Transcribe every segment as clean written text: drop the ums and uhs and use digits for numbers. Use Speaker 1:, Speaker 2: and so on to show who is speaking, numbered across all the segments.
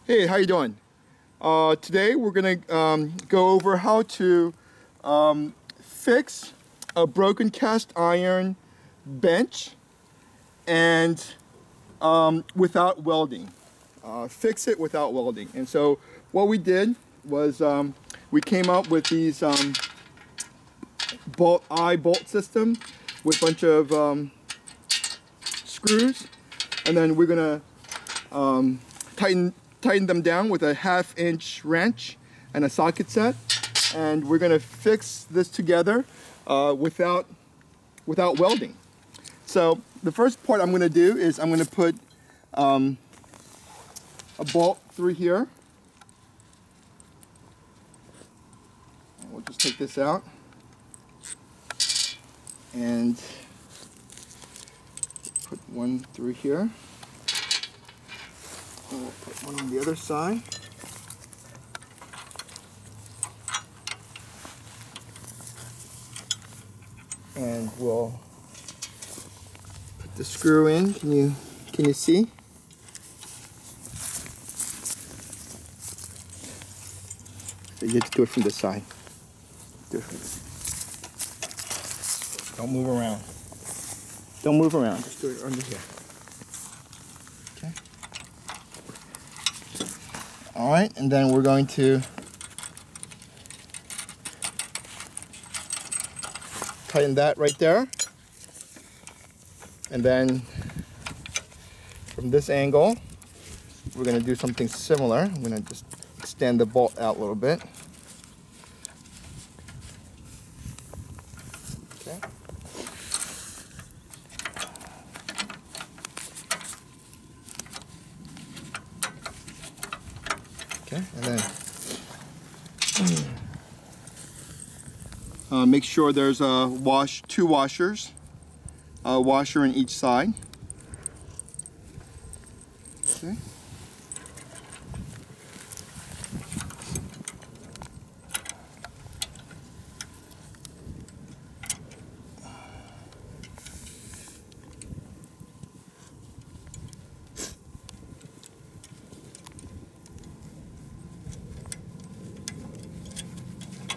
Speaker 1: Hey, how you doing? Today we're gonna go over how to fix a broken cast iron bench and without welding. Fix it without welding. And so what we did was we came up with these bolt system with a bunch of screws, and then we're gonna tighten them down with a 1/2-inch wrench and a socket set, and we're gonna fix this together without welding. So the first part I'm gonna do is I'm gonna put a bolt through here. And we'll just take this out and put one through here. And we'll put one on the other side. And we'll put the screw in. Can you see? So you have to do it from this side. Do it from this. Don't move around. Don't move around. Just do it under here. Okay. All right, and then we're going to tighten that right there. And then from this angle, we're going to do something similar. I'm going to just extend the bolt out a little bit. Okay. Okay, and then make sure there's two washers, a washer in each side. Okay.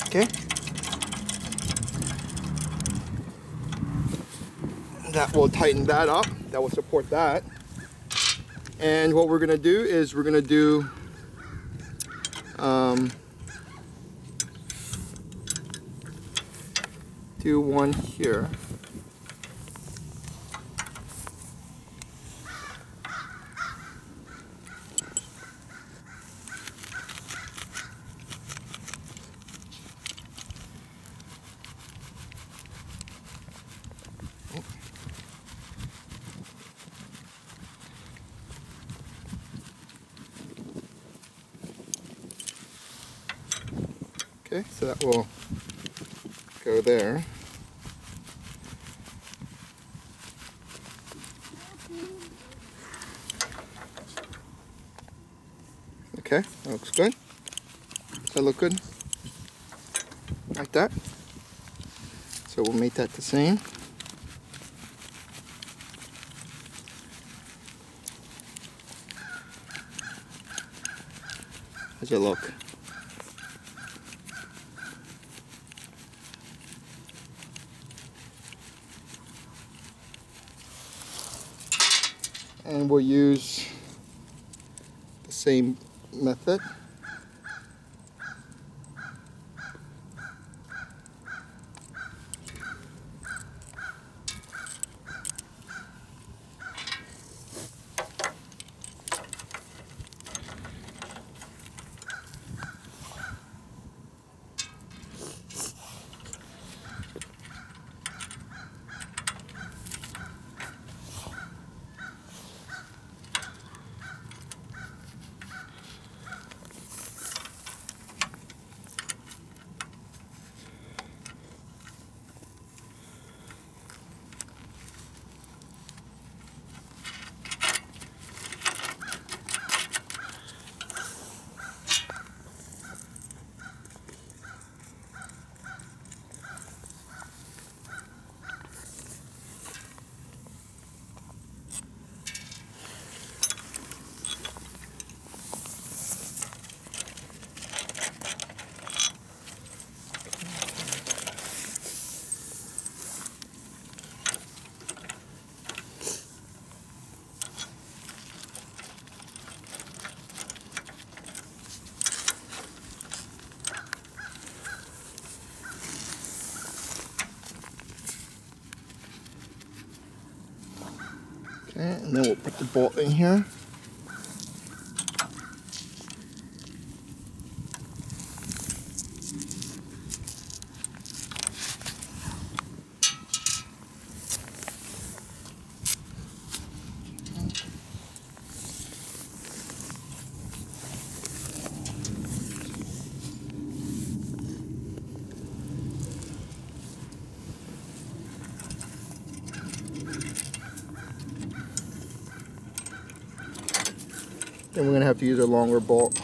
Speaker 1: Okay. That will tighten that up. That will support that. And what we're going to do is we're going to do one here. Okay, so that will go there. Okay, that looks good. Does that look good? Like that? So we'll make that the same. How's it look? And we'll use the same method. And then we'll put the bolt in here. Then we're going to have to use a longer bolt.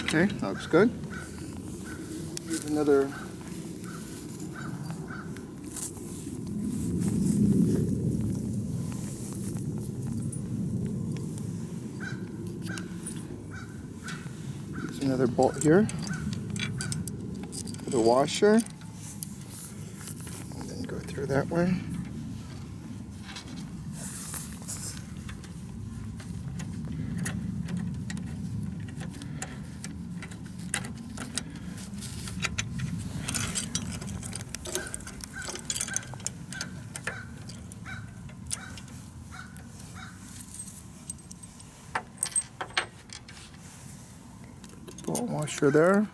Speaker 1: Okay, that looks good. Use another bolt here, the washer, and then go through that way. Bolt washer there.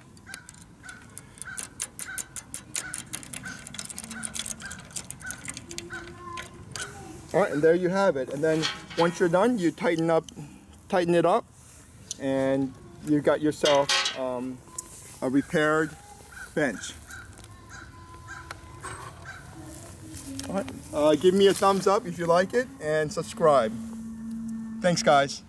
Speaker 1: All right, and there you have it. And then once you're done, you tighten it up, and you got yourself a repaired bench. All right, give me a thumbs up if you like it, and subscribe. Thanks, guys.